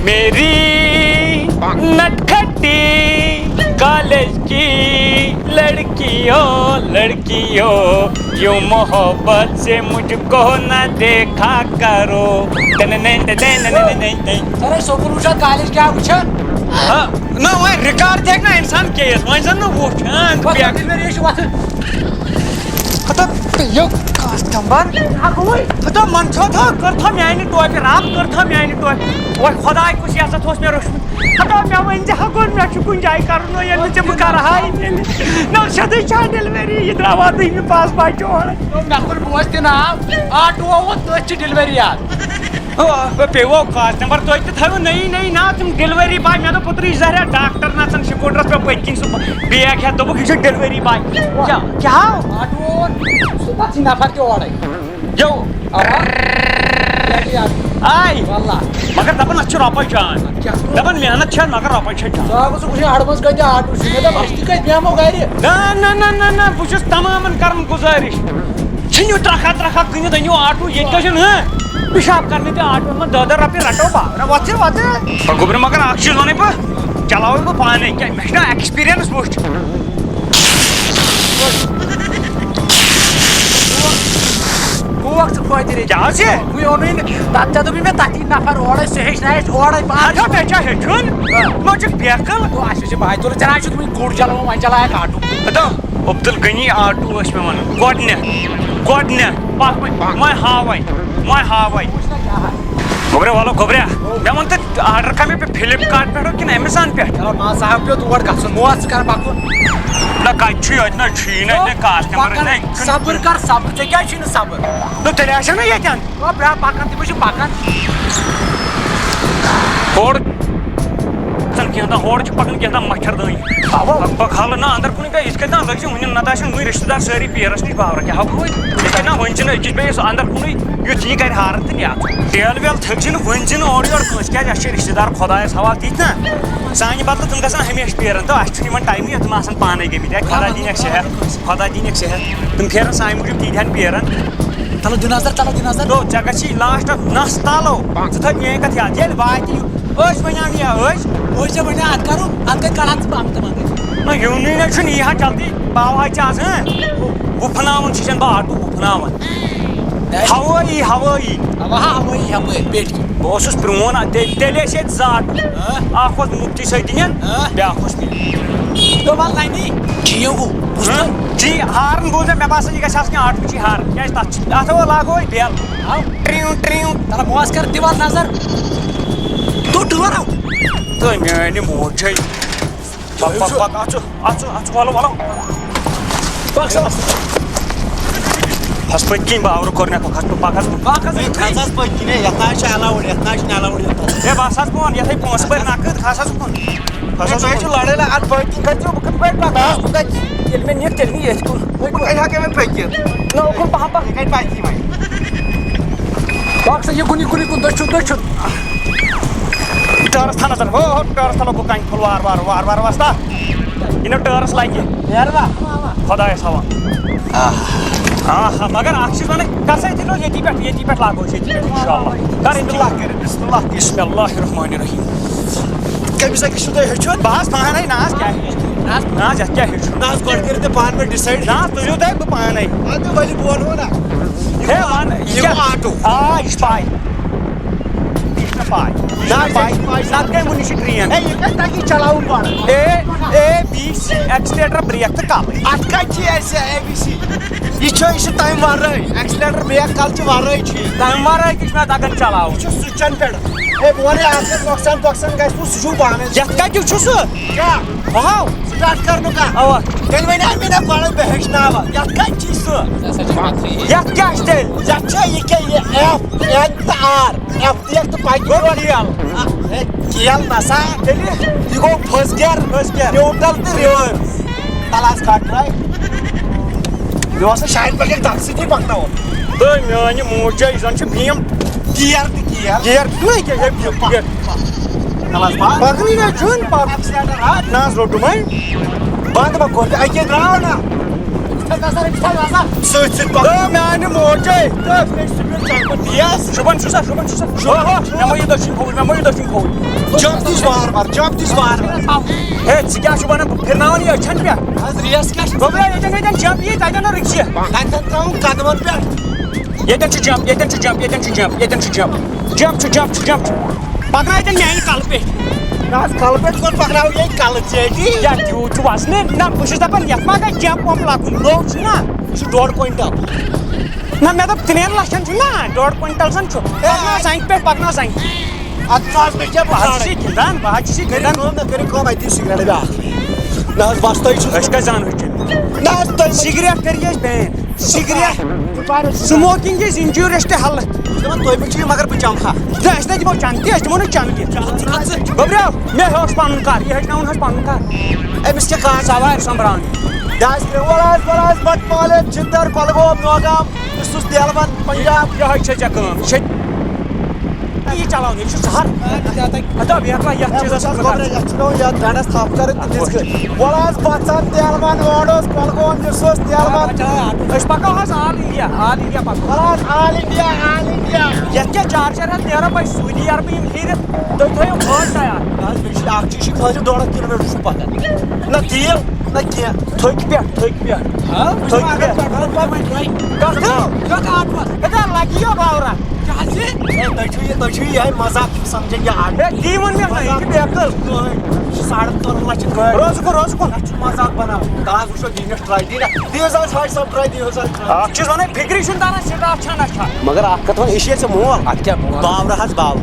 میری نٹکھٹی کالج کی لڑکیوں یوں محبت سے مجھ کو نہ دیکھا کرو. سر سکول وچھان کالج کیا وچھان نہ وۄنۍ رِکاڈ تہِ ہیٚکہِ نا اِنسان کٔرِتھ وۄنۍ زن نہٕ وٕچھان خدا من تھا کر تھا میانہِ ٹوپہِ رب کر تھا میانہِ ٹوپہِ وۄنۍ خۄداے کُس عزت اوس مےٚ روٚچھمُت خدا مےٚ ؤنۍ زِ ہا گوٚو مےٚ چھُ کُنہِ جایہِ کَرُن وۄنۍ ییٚلہِ نہٕ ژےٚ بہٕ کَرٕہاے تیٚلہِ نَوشَدٕے چھا ڈِلؤری یہِ درٛاوا 10مہِ پاس بچہِ اورٕ مےٚ کوٚر بوز تہِ ناو آٹوٗ ووت تٔتھۍ چھِ ڈِلؤری یاد پیٚوو کاس نمبر تُہۍ تہِ تھٲیوٕ نٔیی ناو تِم ڈِلؤری باے مےٚ دوٚپ پُترٕے زہریا ڈاکٹر نژان سکوٗٹرس پٮ۪ٹھ پٔتۍ کِنۍ سُہ بیگ ہٮ۪تھ دوٚپُکھ یہِ چھُ ڈِلؤری باے کیٛاہ آٹوٗ ووت سُہ پتہٕ چھِ نفر تہِ اورَے یو آے مگر دپان اَتھ چھِ رۄپَے جان دپان محنت چھےٚ مگر رۄپَے چھےٚ جان ژٕ وٕچھ اَڑمَنٛز کۭتیاہ آٹوٗ چھِ مےٚ دوٚپ أسۍ تہِ کَتہِ بیٚہمو گرِ نہ بہٕ چھُس تمامن کران گُزٲرِش ژھٕنِو ترٛکھا کٕنِتھ أنِو آٹوٗ ییٚتہِ کیٛاہ چھُنہٕ پِشاب کرنہِ تہِ آٹوٗ منٛز 10 رۄپیہِ رٹو باورا وۄتھ گوٚبرِ مگر اکھ چیٖز وَنَے بہٕ چلاوے بہٕ پانے کیٛازِ مےٚ چھُنہ ایٚکٕسپیٖرینٕس وٕچھ ہوکھ ژٕ فٲیدٕ کیٛاہ حظ چھِ بٕے اوٚنُے نہٕ تَتھ ژےٚ دوٚپُے مےٚ تَتی نفر اورَے سُہ ہیٚچھنایہِ اورَے اچھا مےٚ چھا ہیٚچھُن ژٕ چھُکھ بیکٕل اَسہِ چھِ بھاے تُلٕے ژےٚ نہ چھُتھ وٕنہِ گُر چلاوُن وۄنۍ چلایکھ آٹوٗ دپ عبدل غنی آٹوٗ ٲسۍ مےٚ وَنان گۄڈنٮ۪تھ پکھ وۄنۍ ہاوَے گوٚبریا وَلو گوٚبریا مےٚ ووٚن تہٕ آرڈر کَر مےٚ فِلِپکاٹ پٮ۪ٹھ کِنہٕ ایمیزان پٮ۪ٹھ چلو مان صاحب پیوٚو تور گژھُن موت ژٕ کر پَکُن نہ کَتہِ چھُ ییٚتہِ نہ چھُیی نہٕ کاسٹمر صبر کر صبر ژےٚ کیٛازِ چھُے نہٕ صبر تیٚلہِ آسہِ نا ییٚتٮ۪ن برٛا پَکان تِمے چھِ پَکان ہورٕ کینٛہہ ہورٕ چھِ پَکان کینٛہہ مَچھردٲنی بہٕ کھالہٕ نہ اَندر کُنٕے گٔے یِتھ کٔنۍ نہ لٔگۍ زِ وٕنہِ نَتہٕ آسن وٕنہِ رِشتہٕ دار سٲری پیرَس نِش باورا کیٛاہ ہاو بہٕ یِتھ کٔنۍ نہ وۄنۍ چھِنہٕ أکِس بیٚیِس اَندر کُنٕے یُتھ یہِ کَرِ ہارَن تہٕ نٮ۪تھ ٹیل ویل تھٔکۍ زِ نہٕ ؤنۍ زِ نہٕ اورٕ یورٕ کٲنٛسہِ کیٛازِ اَسہِ چھِ رِشتہٕ دار خۄدایَس حوالہٕ دِتھ نہ سانہِ بدلہٕ تِم گژھن ہمیشہِ پھیران تہٕ اَسہِ چھُنہٕ یِمن ٹایمٕے تِم آسان پانے گٔمٕتۍ ہے خۄدا دِنٮ۪کھ صحت تِم پھیران سانہِ موٗجوٗب تیٖتہن پھیران چلو دِ نظر گوٚو ژےٚ گژھی لاسٹَس نَس تالو ژٕ تھٲے میٲنۍ کَتھ یاد ییٚلہِ واتہِ ٲسۍ وَنیٛام یا ٲسۍ ژےٚ وَنیٛا اَدٕ کَرو اَدٕ کَتہِ کَڑان ژٕ پَمہٕ تِمن نہ یِونٕے نہ چھُنہٕ یی ہا جلدی باوہاے ژےٚ آز وُپھناوُن چھُسَن بہٕ آٹوٗ وُپھناوان ہوٲیی ہوٲیی ہَپٲرۍ پیٹہِ بہٕ اوسُس پرٛون تیٚلہِ ٲسۍ ییٚتہِ زٕ آٹوٗ اکھ اوس مُفتی سٔدیٖن بیٛاکھ اوس مےٚ دوٚپَن لَنی ٹھیٖک گوٚو جی ہارن بوٗز مےٚ باسان یہِ گژھِ آسٕنۍ آٹوٗچی ہارن کیٛازِ تَتھ چھِ اَتھ لاگو أسۍ بیل ٹرٛیوٗ چلو موس کر دِوان نظر توٚٹ وَنو تہٕ میٛانہِ موجے اَژٕ وَلو کھس پٔتۍ کِنۍ باورٕ کوٚر مےٚ کھَس پٔتۍ کِنۍ یَتھ نہ حظ چھِ اَلاوُڈ ہے بس حظ بہٕ یَتھٕے پونٛسہٕ بٔرۍ نَقٕد کھس حظ کُن لڑٲے اَتھ پٔتۍ کِنۍ کھٔژِو بہٕ کِتھ پٲٹھۍ پَکہٕ ییٚلہِ مےٚ نِکھ تیٚلہِ نی ییٚتھۍ کُن کَتہِ ہٮ۪کے وۄنۍ پٔکِتھ نہ اوکُن پَہم پَکھ کَتہِ پَکہِ وۄنۍ پَکھ سا یہِ کُن دٔچھُن ٹٲرَس تھاو نظر ہو ٹٲرَس تھاو بہٕ کَنہِ پھوٚل وارٕ وارٕ وستا یہِ نہٕ ٹٲرَس لگہِ نیروا خۄدایَس حوالہٕ مگر اکھ چیٖز وَنَے کر سا ییٚتی پٮ۪ٹھ لاگو أسۍ ییٚتی پٮ۪ٹھ اِنشاء اللہ کر بسم اللہ الرحمٰن الرحیٖم کٔمِس أکِس چھُو تۄہہِ ہیٚچھُن بہٕ حظ پانے نہ حظ کیٛاہ ہیٚچھُن نہ حظ یَتھ کیٛاہ ہیٚچھُن نہ حظ گۄڈٕ کٔرِو تُہۍ پانہٕ ؤنۍ ڈِسایڈ نہ حظ تُلِو تُہۍ بہٕ پانے اَدٕ ؤلِو بہٕ وَنہو نا ہے وَن یہِ گوٚو آٹوٗ آ یہِ چھِ پاے یہِ چھِ مےٚ پاے نَتہٕ کَمہِ وُنہِ چھِ ٹرٛین ہے یہِ کَتہِ تَگہِ چلاوُن گۄڈٕ اے بی سی ایٚکسِلیٹر برٛیک تہٕ کَلہٕ اَتھ کَتہِ چھِ اَسہِ اے بی سی یہِ چھُ تَمہِ وَرٲے ایٚکسِلیٹر برٛیک کَلچہِ وَرٲے چھِ تَمہِ وَرٲے تہِ چھُ مےٚ تَگان چلاوُن یہِ چھُ سُچَن پٮ۪ٹھ ہے بہٕ وَنَے اَتھ گژھِ نۄقصان گژھِ نہٕ سُہ چھُو پانَے یَتھ کَتیُک چھُ سُہ کیٛاہ واو سِٹاٹ کَرنُک اَوا تیٚلہِ وَنے مےٚ نا گۄڈٕ بہٕ ہیٚچھناوَکھ یَتھ کَتہِ چھِ سُہ یَتھ کیٛاہ چھِ تیٚلہِ یَتھ چھا یہِ کیٛاہ یہِ ایف این تہٕ آر ایف دیکھ تہٕ پَکہِ کیل نسا تیٚلہِ یہِ گوٚو فٔسٹ گِیر نیوٗٹرل تہٕ رِوٲرٕس تَلہٕ حظ کھٹ ترٛاے مےٚ اوس نہٕ شاید پٮ۪ٹھ تَتھ سۭتی پَکناوُن تہٕ میٛانہِ موجے زَن چھِ بھیٖم گِیر تہٕ گِیر گیر گیر تَلہٕ حظ بنٛد پَکنٕے نہ چھُنہٕ ایٚکسِلیٹر حظ نہ حظ روٚٹُم وۄنۍ بنٛد مہ کوٚر اَکے درٛاو نا سۭتۍ سۭتۍ پکان میانہِ موجے شوبان چھُ سا مےٚ مٲیِو دٔچھِنۍ کھووُر جمپ دِس وار وار ہے ژٕ کیٛاہ چھُ وَنان بہٕ پھِرناوان یہِ أچھن پٮ۪ٹھ حظ ریس کیٛاہ چھِ گوٚبرا ییٚتٮ۪ن جمپ یی تَتٮ۪ن نہٕ رِکشہِ تَتٮ۪ن ترٛاوُن قدمن پٮ۪ٹھ ییٚتٮ۪ن چھُ جمپ جمپ پکناو ییٚتٮ۪ن میانہِ کلہٕ پیٚٹھ نہ حظ کلہٕ پٮ۪ٹھ کوٚت پکناو ییٚتہِ کلہٕ ژیٹی کیٛاہ تیوٗت چھُ وَسنہٕ نہ بہٕ چھُس دَپان یَتھ ما گژھِ جمپ ومپ لَگُن لوٚگ چھُ نا یہِ چھُ 1.5 کوینٹل نہ مےٚ دوٚپ 3 لَچھَن چھُ نا 1.5 کوینٹل زَن چھُ پکناو زنٛگہِ پٮ۪ٹھ پکناو زنٛگہِ اَدٕ ژٕ حظ مےٚ کیٛاہ بہٕ حظ چھُسے گِنٛدان کٔرِو کٲم نہ کٔرِو کٲم اَتہِ دِیِو سِگریٹ بیٛاکھ نہ حظ بس تۄہہِ چھُ أسۍ کَتہِ زانو چیٚنۍ نہ حظ تۄہہِ سِگریٹ کٔرِو أسۍ بین cigarette smoking is injurious to health دَپان تُہۍ مہٕ چیٚیِو مگر بہٕ چَمہٕ ہا نہ أسۍ نہ دِمو چنٛدٕ تہِ أسۍ دِمو نہٕ چنٛدٕ تہِ گوٚبریو مےٚ ہیوٚچھ پَنُن کار یہِ ہیٚچھناوُن حظ پَنُن کار أمِس کیٛاہ کار سوارِ سۄمبراونہِ دَاس وَل حظ بَٹہٕ مالے چھِندر کۄلگوم نوگام یُس دیلوَن پنجاب یِہوٚے چھےٚ ژےٚ کٲم یہِ چھےٚ یہِ چلاوُن یہِ چھُ سہل ہتا بیکلا یَتھ چیٖزَس یَتھ چھُ پیٚوان یَتھ گَنٛڈَس تھپھ کَرٕنۍ تہٕ تِژھ کٲٹھۍ وَل حظ بَژَن دیلوَن اوڈوس کۄلگوم یُس اوس دیلوَن أسۍ پَکو حظ آل اِنڈیا پَکو وَل حظ آل اِنڈیا یَتھ کیٛاہ چارجر حظ نیرو بہٕ سعوٗدی عربہٕ یِم ہیٖرِتھ تُہۍ تھٲیِو فون تیار نہ حظ بیٚیہِ چھُ اکھ چیٖز چھُ کھٲلِو 1.5 کِلوٗمیٖٹر چھُ پَکان نہ تیٖل نہ کینٛہہ تھٔکۍ پٮ۪ٹھ ہتا لگیو باورا تۄہہِ چھُو یِہے مزاق سمجھان یہِ آٹ تی ووٚن مےٚ یہِ چھِ بیکٕل یہِ چھِ 4.5 لَچھ گٲڑۍ روزٕ کُن اَتھ چھُ مزاق بناوان تاز وٕچھو دِیٖنَس ٹراے دِیٖنہ حظ حاج صٲب ٹراے دِیِو حظ اکھ چیٖز وَنَے فِکرِ چھُنہٕ تران سِٹاپ چھا نہ چھا مگر اکھ کَتھ وَن یہِ چھے ژےٚ مول اَدٕ کیٛاہ باورٕ حظ باورٕ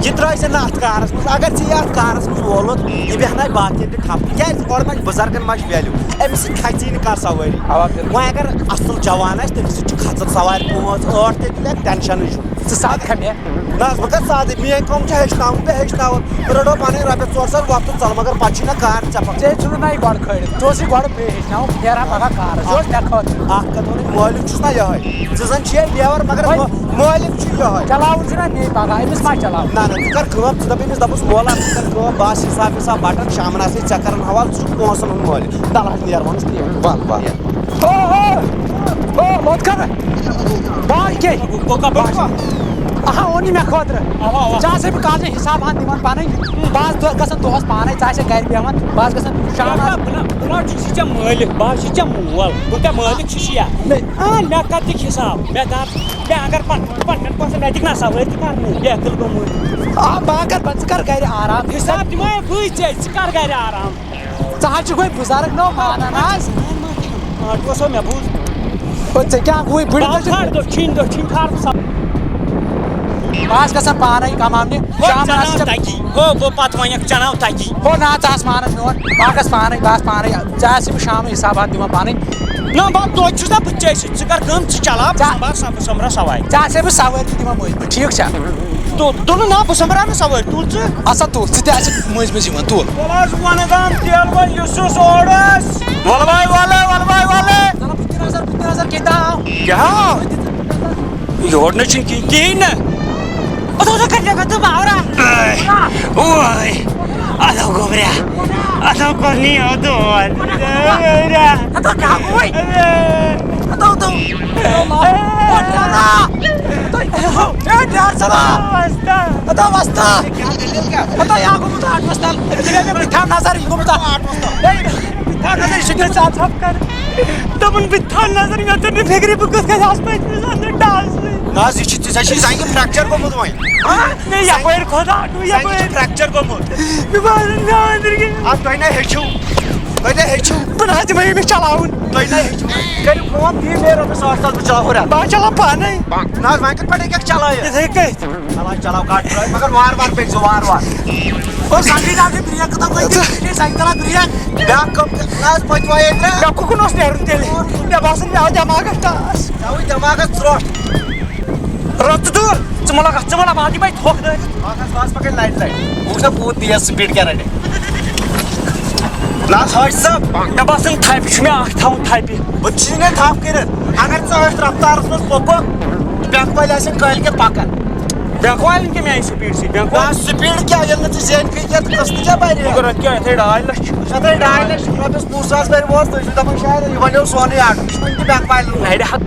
یہِ ترٛایہِ ژےٚ نہٕ اَتھ کارَس منٛز اگر ژےٚ یہِ اَتھ کارَس منٛز وولُت یہِ بیٚہناے باقیَن تہِ ٹھپ کیٛازِ گۄڈٕ ما چھِ بُزرگَن ما چھِ ویلیوٗ أمِس سۭتۍ کھژی نہٕ کانٛہہ سوٲری وۄنۍ اگر اَصٕل جوان آسہِ تٔمِس سۭتۍ چھُ کھژان سوارِ 5 8 تہِ تُلہِ ٹٮ۪نشَنٕے چھُ ژٕ سادٕ کھا مےٚ نہ حظ بہٕ کَرٕ سادٕے میٛٲنۍ کٲم چھِ ہیٚچھناوُن تہٕ ہیٚچھناوُن بہٕ رَٹو پَنٕنۍ رۄپیَس 4 ساس وۄپتہٕ ژَل مگر پَتہٕ چھُنہ کار ژےٚ پَکُن ژےٚ ژھٕنُن نَے گۄڈٕ کھٲلِتھ ژٕ اوسُے گۄڈٕ بیٚیہِ ہیٚچھناوُن نیران پَگاہ کارَس یہِ اوس مےٚ خٲطرٕ اکھ کَتھ وَنٕنۍ مٲلِک چھُس نہ یِہوٚے ژٕ زَن چھِ لیبَر مگر مٲلِک چھُ یِہوٚے چلاوُن چھُنہ مے پَگاہ أمِس ما چلاوُن نہ ژٕ کَر کٲم ژٕ دَپ أمِس دَپُس مولا ژٕ کَر کٲم بہٕ آسہٕ حِساب بَٹَن شامَن آسے ژےٚ کَرَن حوالہٕ ژٕ چھُکھ پونٛسَن ہُنٛد مٲلِک تَل حظ نیروَنَس تہِ وَل لوٚت کھَرٕ بال کیٛاہ اہا اوٚن یہِ مےٚ خٲطرٕ ژےٚ آسے بہٕ کالچہِ حِساب ہَن دِوان پَنٕنۍ بہٕ آسہٕ گژھان دۄہَس پانَے ژٕ آسے گَرِ بیٚہوان بہٕ آسہٕ گژھان شامَس بہٕ چھُس ژےٚ مٲلِک بہٕ چھُس ژےٚ مول بہٕ کیٛاہ مٲلِک چھُس یا مےٚ کَر دِکھ حِساب مےٚ دَپ مےٚ اگر پنٛنٮ۪ن پونٛسَن مےٚ دِکھ نا سوٲرۍ تہِ کَرنہٕ بیکٕل گوٚمُت آ بہٕ کَرٕ ژٕ کَر گَرِ آرام حِساب دِمے بٕے ژےٚ ژٕ کَر گَرِ آرام ژٕ حظ چھُکھ وۄنۍ بُزرٕگ نو مانان حظ آٹوٗوَسو مےٚ بوٗز ژےٚ کیٛاہ ہوٗ بٕڈِ دٔچھِنۍ کھار بہٕ آسہٕ گژھان پانَے کَماونہِ شامَس تَگی ہو پَتہٕ وَنٮ۪کھ چَناو تَگی ہو نہ ژٕ آس مانان میون بہٕ گژھٕ پانَے بہٕ آسہٕ پانَے ژےٚ آسہِ بہٕ شامَس حِسابات دِوان پَنٕنۍ نہ بہٕ توتہِ چھُس نا بہٕ ژےٚ سۭتۍ ژٕ کَر کٲم ژٕ چلاو بہٕ سومبرا سوارِ ژےٚ آسے بہٕ سوٲرۍ تہِ دِوان مٔنٛزۍ ٹھیٖک چھا تُلہٕ نا بہٕ سومبراو نہٕ سوٲرۍ تُل ژٕ اَسا تُل ژٕ تہِ آسکھ مٔنٛزۍ مٔنٛزۍ یِوان تُل وَل حظ وَنگام دیلوَن یُس اوڑَس وَل بھاے بہٕ نظر کیٛاہ کیٛاہ یورٕ نہٕ چھُنہٕ کِہیٖنۍ نہٕ ادو گوبریا ادو کرنی ادو نظر دپان بہٕ تھاو نظر مےٚ تٔر نہٕ فِکرِ بہٕ کِتھ کٔنۍ آسہٕ پٔتمِس اندر ڈالسٕے نہ حظ یہِ چھِ ژےٚ چھِ زنٛگہِ فریکچر گوٚمُت وۄنۍ مےٚ یپٲرۍ کھوٚت آٹوٗ زنٛگہِ چھِ فریکچر گوٚمُت مےٚ باسان مےٚ أنٛدٕرۍ کِنۍ اَدٕ تۄہہِ نہ ہیٚچھِو بہٕ نہ حظ دِمے أمِس چلاوُن تۄہہِ نہ ہیٚچھِو کٔرِو کٲم دِیِو مےٚ رۄپیَس 8 ساس بہٕ چلاو ہُرٮ۪ر بہٕ حظ چلاو پانے نہ حظ وۄنۍ کِتھ پٲٹھۍ ہیٚککھ چلٲیِتھ یِتھٕے کٔنۍ چل حظ چلاو گاڑِ ترٛٲیِو مگر وارٕ وارٕ پٔکۍزیو وارٕ وارٕ سنٛگٕے داوٕے برٛیک کٔدٕم لٲگِتھ سایکل برٛیک بیٛاکھ کٲم نہ حظ پٔتۍوا ییٚتہِ مےٚ کُکُن اوس نیرُن تیٚلہِ مےٚ باسان مےٚ آو دٮ۪ماغس ٹاس تَوٕے دٮ۪ماغس ژرٛوٹھ رۄبہٕ دوٗر ژٕ مہ لگاتھ بہٕ دِمے تھوٚکھ دٲرِتھ بہٕ پَکَے لَٹہِ بہٕ وٕچھنا کوٗت تیز سپیٖڈ کیٛاہ رَٹہِ نہ حظ حاج صٲب مےٚ باسان تھپہِ چھُ مےٚ اکھ تھاوُن تھپہِ بہٕ چھُسے نہٕ تھپھ کٔرِتھ اگر ژٕ أتھۍ رفتارَس منٛز پوٚکُکھ پٮ۪کھ وٲلۍ آسن کٲلۍ کٮ۪تھ پَکان بینک والٮ۪ن کیٛاہ میٛانہِ سپیٖڈ سۭتۍ بینک وال سپیٖڈ کیٛاہ ییٚلہِ نہٕ ژٕ زینہِ کِرکٹ قٕسطہٕ کیٛاہ بَرِ ضوٚرتھ کیٛاہ یِتھَے 2.5 لَچھ یَتھے 2.5 لَچھ رۄپیَس 5,000 بَرِ ووت تُہۍ چھِو دَپان شاید یہِ بَنیو سونُے آٹوٗ یہِ چھُ وٕنہِ تہِ بینک والٮ۪ن نَرِ ہَتھ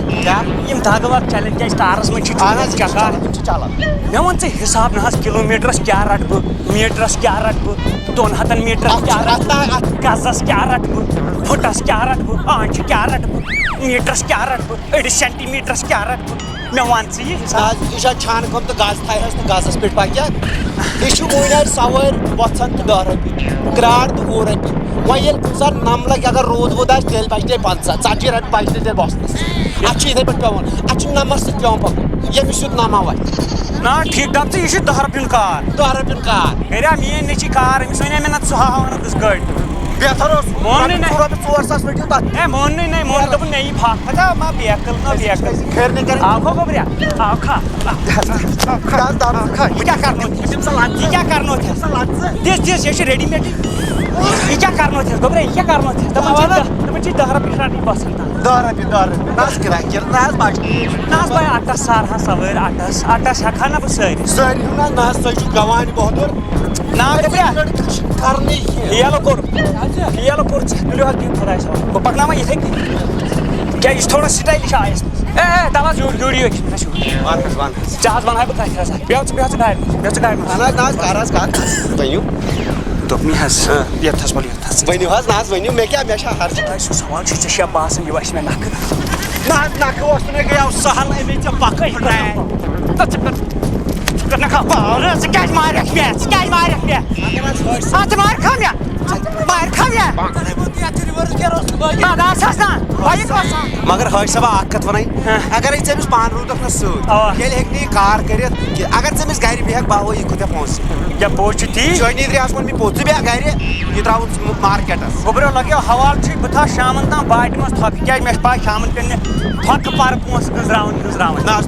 کیٛاہ یِم دَگہٕ وَگہٕ چَلن کیٛازِ تارَس منٛز چھِ اہن حظ چکار یِم چھِ چلان مےٚ وَن ژٕ حِساب نہ حظ کِلوٗ میٖٹرَس کیٛاہ رَٹہٕ بہٕ میٖٹرَس کیٛاہ رَٹہٕ بہٕ 200 میٖٹرَس کیٛاہ رَٹہٕ بہٕ گزَس کیٛاہ رَٹہٕ بہٕ فُٹَس کیٛاہ رَٹہٕ بہٕ آنچہِ کیٛاہ رَٹہٕ بہٕ میٖٹرَس کیٛاہ رَٹہٕ بہٕ أڑِس سٮ۪نٹی میٖٹرَس کیٛاہ رَٹہٕ بہٕ مےٚ وَن ژٕ یہِ حِساب یہِ چھا چھانہٕ کٲم تہٕ گز تھایہَس تہٕ گزَس پٮ۪ٹھ پَکہِ یہِ چھُ وٕنۍ اَتہِ سوٲرۍ وۄژھان تہٕ 10 رۄپیہِ کرٛاڑ تہٕ 20 رۄپیہِ وۄنۍ ییٚلہِ کُنہِ ساتہٕ نَم لَگہِ اگر روٗد ووٗد آسہِ تیٚلہِ بَچہِ تیٚلہِ 50 ژَتجی رۄپیہِ بَچہِ تیٚلہِ بۄسنَس اَتھ چھُ یِتھَے پٲٹھۍ پٮ۪وان اَتھ چھُ نَمَس سۭتۍ پٮ۪وان پَکُن ییٚمِس سیوٚد نَما وَتھِ نا ٹھیٖک دَپ ژٕ یہِ چھُ 10 رۄپیُن کار 10 رۄپیُن کار کَریا میٛٲنۍ نیٚچی کار أمِس وَنے مےٚ نَتہٕ ژٕ ہاوان کُس گٲڑۍ بہتر اوس مونُے نہ رۄپیہِ 4,000 رٔٹِو تَتھ اے مونُے نہ مون دوٚپُن مےٚ یی پھکھ پَتہ ما بیکٕل نا بیکٕل خیر نہیں کریں آو کھو گوٚبریا آو کھا یہِ کیٛاہ کَرنو یہِ کیٛاہ کَرنو دِس دِس یہِ چھُ ریڈی میڈٕے یہِ کیٛاہ کَرنو گوٚبریا یہِ کیٛاہ کَرنو تِمن چھِ 10 رۄپیہِ رَٹٕنۍ بَسَن تام 10 رۄپیہِ نہ حظ کِراے نہ حظ بَچہِ نہ حظ بھاے اَٹَس سارہا سوٲرۍ اَٹَس ہٮ۪کہٕ ہا نہ بہٕ سٲرِتھ سٲری نہ حظ تُہۍ چھُو گوانے بہادُر نا گوٚبریا لٔڑکہٕ چھِ کرنٕے کینٛہہ فیلہٕ کوٚر ژےٚ تُلِو حظ بِہِو خۄدایَس حوالہٕ بہٕ پَکناوان یِتھَے کٔنۍ کیٛازِ یہِ چھُ تھوڑا سِٹایلِش آیَس منٛز اے دَپ حظ یوٗرۍ یوٗرۍ وَن حظ وَن حظ ژےٚ حظ وَنہٕ ہا بہٕ کَتھِ حظ بیٚہہ ژٕ گاڑِ منٛز اہن حظ نہ حظ کر حظ کَتھ ؤنِو دوٚپنٕے حظ یَتھ حظ وَلہٕ یَتھ حظ ؤنِو حظ نہ حظ ؤنِو مےٚ کیٛاہ مےٚ چھا ہرجہِ تۄہہِ سُہ سوال چھُ ژےٚ چھا باسان یہِ وَسہِ مےٚ نَکھٕ نہ حظ نکھٕ اوس نہٕ مےٚ گٔیاو سہل اَمے ژےٚ پَکٕے ژٕ کیٛازِ مارکھ مےٚ ژٕ کیٛازِ مارکھ مےٚ ژٕ مارکھا مےٚ مارکھا مےٚ مگر حٲج صٲبا اکھ کَتھ وَنٕے اگرے ژےٚ أمِس پانہٕ روٗدکھ نہٕ سۭتۍ تیٚلہِ ہیٚکہِ نہٕ یہِ کار کٔرِتھ کینٛہہ اگر ژٕ أمِس گرِ بیٚہکھ باوٕ یہِ کوٗتاہ پونٛسہٕ کیٛاہ پوٚز چھُ تی چٲنی درٛاس ووٚن مےٚ پوٚز ژٕ بیٚہہ گرِ یہِ ترٛاوُن مارکیٹَس گوٚبریو لَگیو حوالہٕ چھُے بہٕ تھاو شامَن تام باٹہِ منٛز تھۄکہٕ کیٛازِ مےٚ چھِ پَے شامَن پیٚن مےٚ تھۄکہٕ پَرٕ پونٛسہٕ گٔنٛزراوٕنۍ نہ حظ